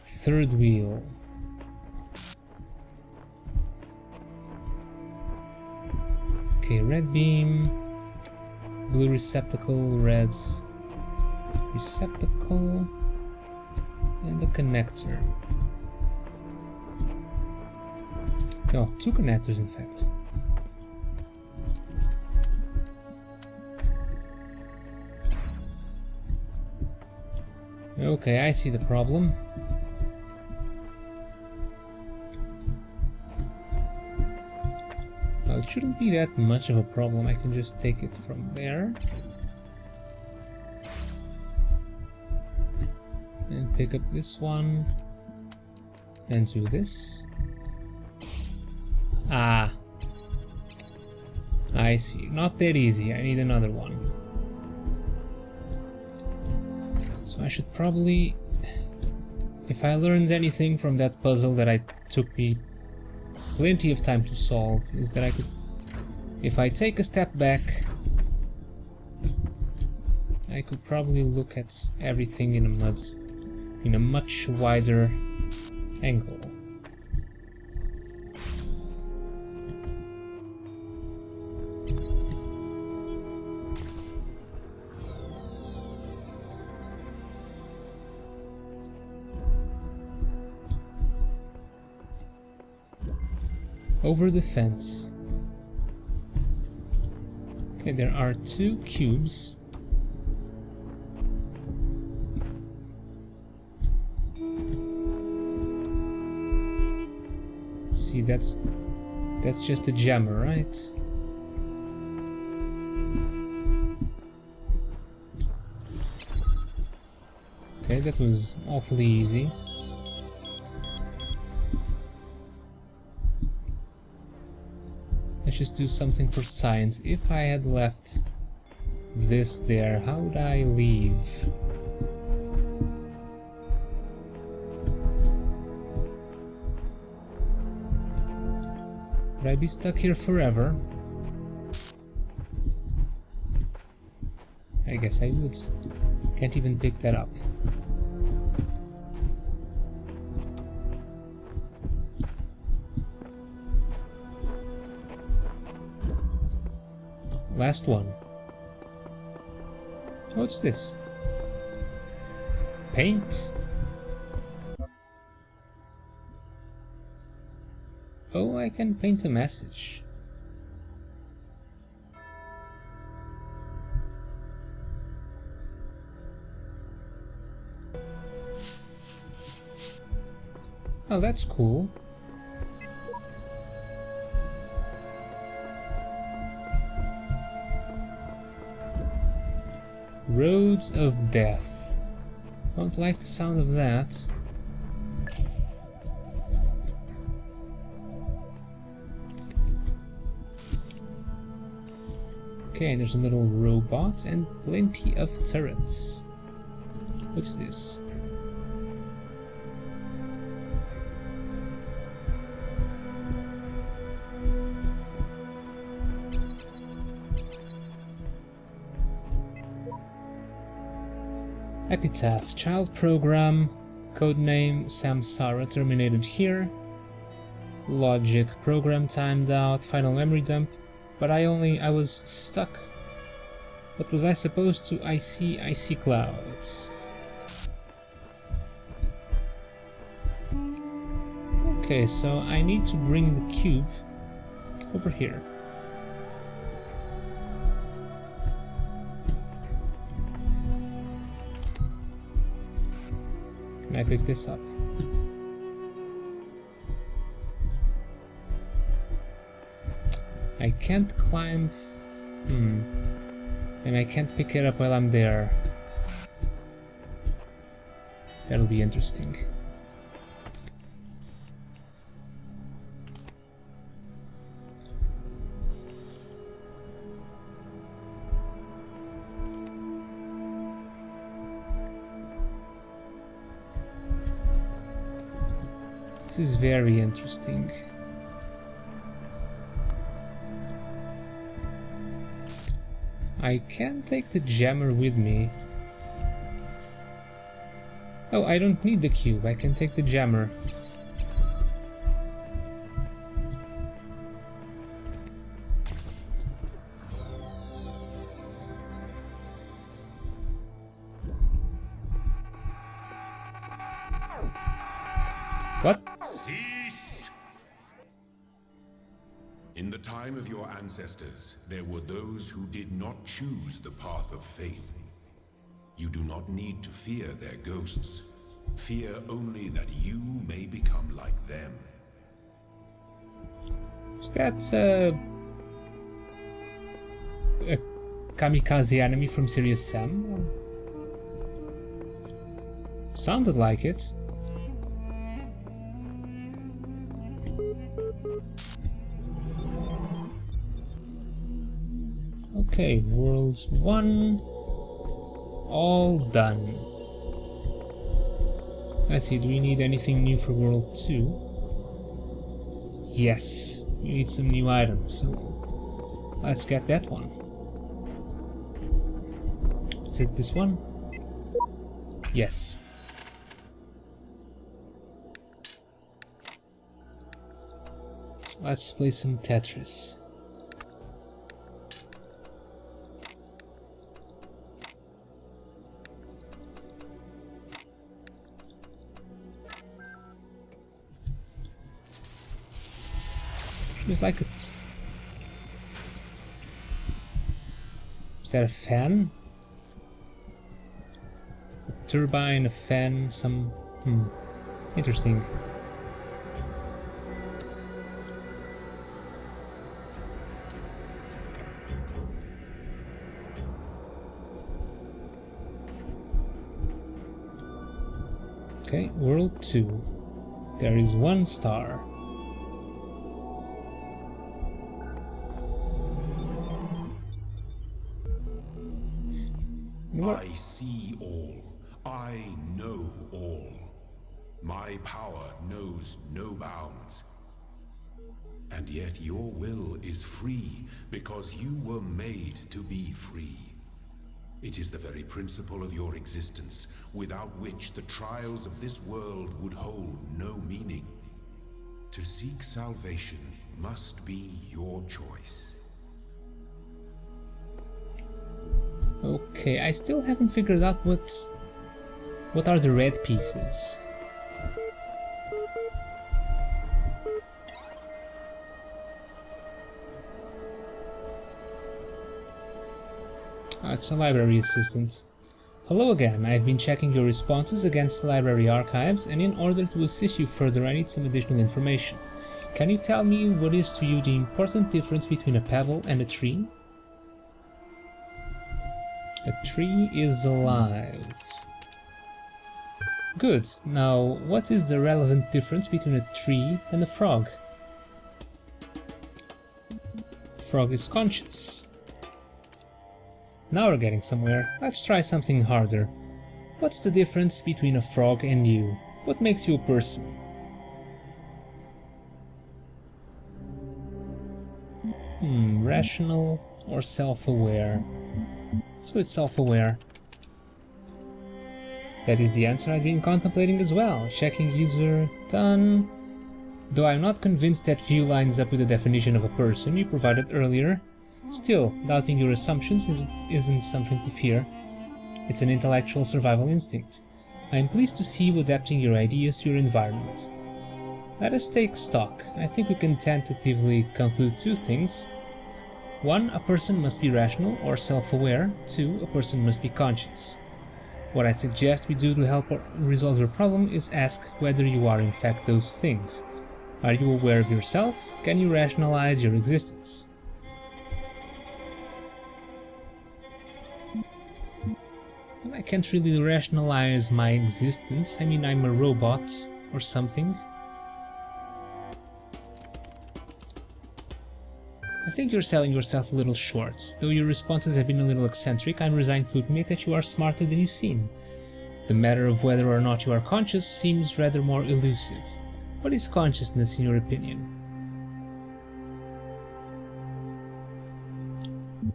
Third wheel. Okay, red beam, blue receptacle, red receptacle, and a connector. Oh, two connectors in fact. Okay, I see the problem. Well, it shouldn't be that much of a problem. I can just take it from there and pick up this one and do this. Ah, I see. Not that easy. I need another one. So I should probably, if I learned anything from that puzzle that I took me plenty of time to solve, is that I could, if I take a step back, I could probably look at everything in a much wider angle. Over the fence. Okay, there are two cubes. See, that's just a jammer, right? Okay, that was awfully easy. Let's just do something for science. If I had left this there, how would I leave? Would I be stuck here forever? I guess I would. Can't even pick that up. Last one. What's this? Paint? Oh, I can paint a message. Oh, that's cool. Roads of Death. Don't like the sound of that. Okay, there's a little robot and plenty of turrets. What's this? Epitaph, child program, codename Samsara, terminated here. Logic, program timed out, final memory dump, but I was stuck. What was I supposed to? I see clouds. Okay, so I need to bring the cube over here. Can I pick this up? I can't climb. And I can't pick it up while I'm there. That'll be interesting. This is very interesting. I can take the jammer with me. Oh, I don't need the cube, I can take the jammer. What? Cease! In the time of your ancestors, there were those who did not choose the path of faith. You do not need to fear their ghosts. Fear only that you may become like them. Is that a kamikaze enemy from Serious Sam? Sounded like it. Okay, World 1, all done. Let's see, do we need anything new for World 2? Yes, we need some new items, so let's get that one. Is it this one? Yes. Let's play some Tetris. Seems like a... Is that a fan? A turbine, a fan, some... Interesting. Okay, World 2. There is 1 star. I see all. I know all. My power knows no bounds. And yet your will is free because you were made to be free. It is the very principle of your existence, without which the trials of this world would hold no meaning. To seek salvation must be your choice. Okay, I still haven't figured out what are the red pieces. It's a library assistant. Hello again, I've been checking your responses against the library archives, and in order to assist you further I need some additional information. Can you tell me what is to you the important difference between a pebble and a tree? A tree is alive. Good. Now, what is the relevant difference between a tree and a frog? Frog is conscious. Now we're getting somewhere. Let's try something harder. What's the difference between a frog and you? What makes you a person? Rational or self-aware? Let's go with self-aware. That is the answer I've been contemplating as well. Checking user, done. Though I'm not convinced that view lines up with the definition of a person you provided earlier, still, doubting your assumptions isn't something to fear. It's an intellectual survival instinct. I am pleased to see you adapting your ideas to your environment. Let us take stock. I think we can tentatively conclude 2 things. 1. A person must be rational or self-aware. 2. A person must be conscious. What I suggest we do to help resolve your problem is ask whether you are in fact those things. Are you aware of yourself? Can you rationalize your existence? I can't really rationalize my existence. I mean, I'm a robot or something. I think you're selling yourself a little short. Though your responses have been a little eccentric, I'm resigned to admit that you are smarter than you seem. The matter of whether or not you are conscious seems rather more elusive. What is consciousness in your opinion?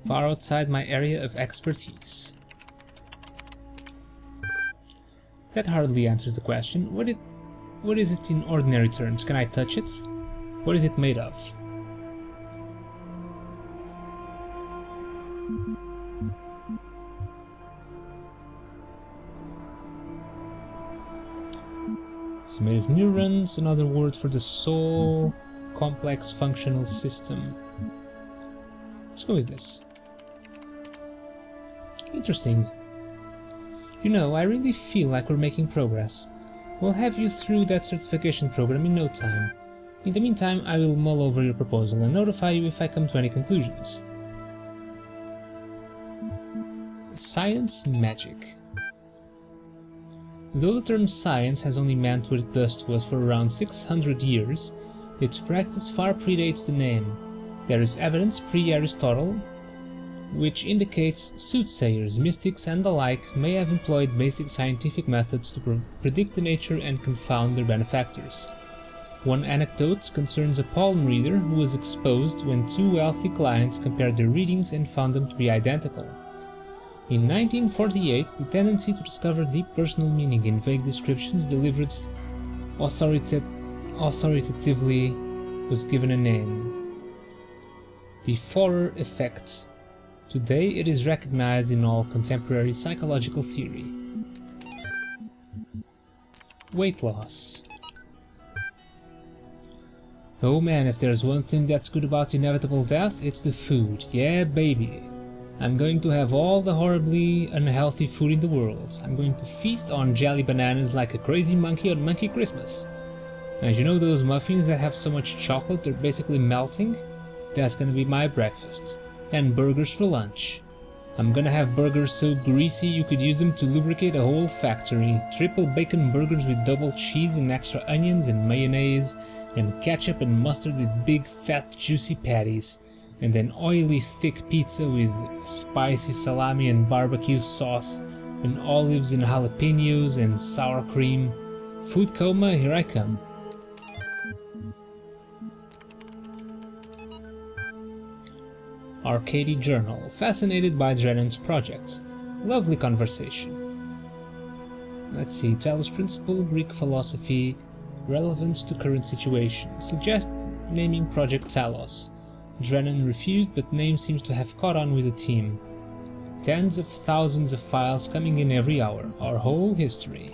Far outside my area of expertise. That hardly answers the question. What is it in ordinary terms? Can I touch it? What is it made of? It's made of neurons, another word for the soul, complex functional system. Let's go with this. Interesting. You know, I really feel like we're making progress. We'll have you through that certification program in no time. In the meantime, I will mull over your proposal and notify you if I come to any conclusions. Science magic. Though the term science has only meant what it does to us for around 600 years, its practice far predates the name. There is evidence pre-Aristotle which indicates soothsayers, mystics and the like may have employed basic scientific methods to predict the nature and confound their benefactors. One anecdote concerns a palm reader who was exposed when two wealthy clients compared their readings and found them to be identical. In 1948, the tendency to discover deep personal meaning in vague descriptions delivered authoritatively was given a name: the Forer effect. Today it is recognized in all contemporary psychological theory. Weight loss. Oh man, if there's one thing that's good about inevitable death, it's the food. Yeah, baby. I'm going to have all the horribly unhealthy food in the world. I'm going to feast on jelly bananas like a crazy monkey on Monkey Christmas. And you know those muffins that have so much chocolate they're basically melting? That's gonna be my breakfast. And burgers for lunch. I'm gonna have burgers so greasy you could use them to lubricate a whole factory. Triple bacon burgers with double cheese and extra onions and mayonnaise, and ketchup and mustard with big fat juicy patties. And then oily thick pizza with spicy salami and barbecue sauce, and olives and jalapenos and sour cream. Food coma, here I come. Arcady Journal, fascinated by Drennan's project. Lovely conversation. Let's see, Talos Principle, Greek philosophy, relevance to current situation. Suggest naming Project Talos. Drennan refused, but name seems to have caught on with the team. Tens of thousands of files coming in every hour. Our whole history.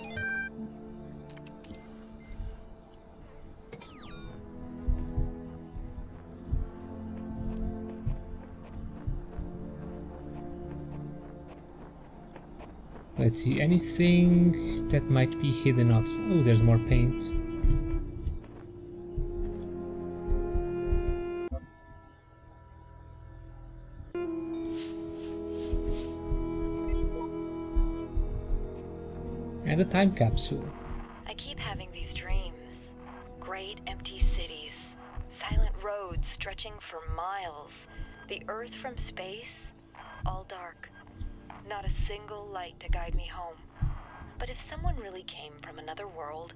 Let's see, anything that might be hidden outside. Oh, there's more paint. And a time capsule. I keep having these dreams. Great empty cities, silent roads stretching for miles, the Earth from space, all dark. Not a single light to guide me home. But if someone really came from another world,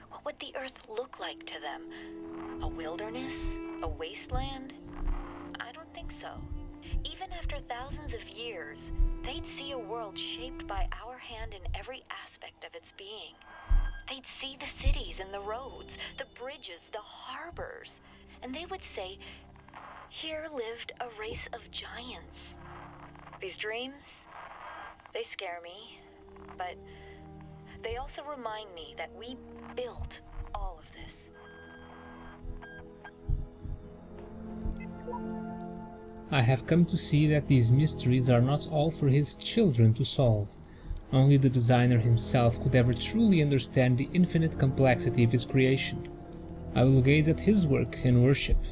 what would the Earth look like to them? A wilderness? A wasteland? I don't think so. Even after thousands of years, they'd see a world shaped by our hand in every aspect of its being. They'd see the cities and the roads, the bridges, the harbors, and they would say, here lived a race of giants. These dreams, they scare me, but they also remind me that we built all of this. I have come to see that these mysteries are not all for his children to solve. Only the designer himself could ever truly understand the infinite complexity of his creation. I will gaze at his work and worship,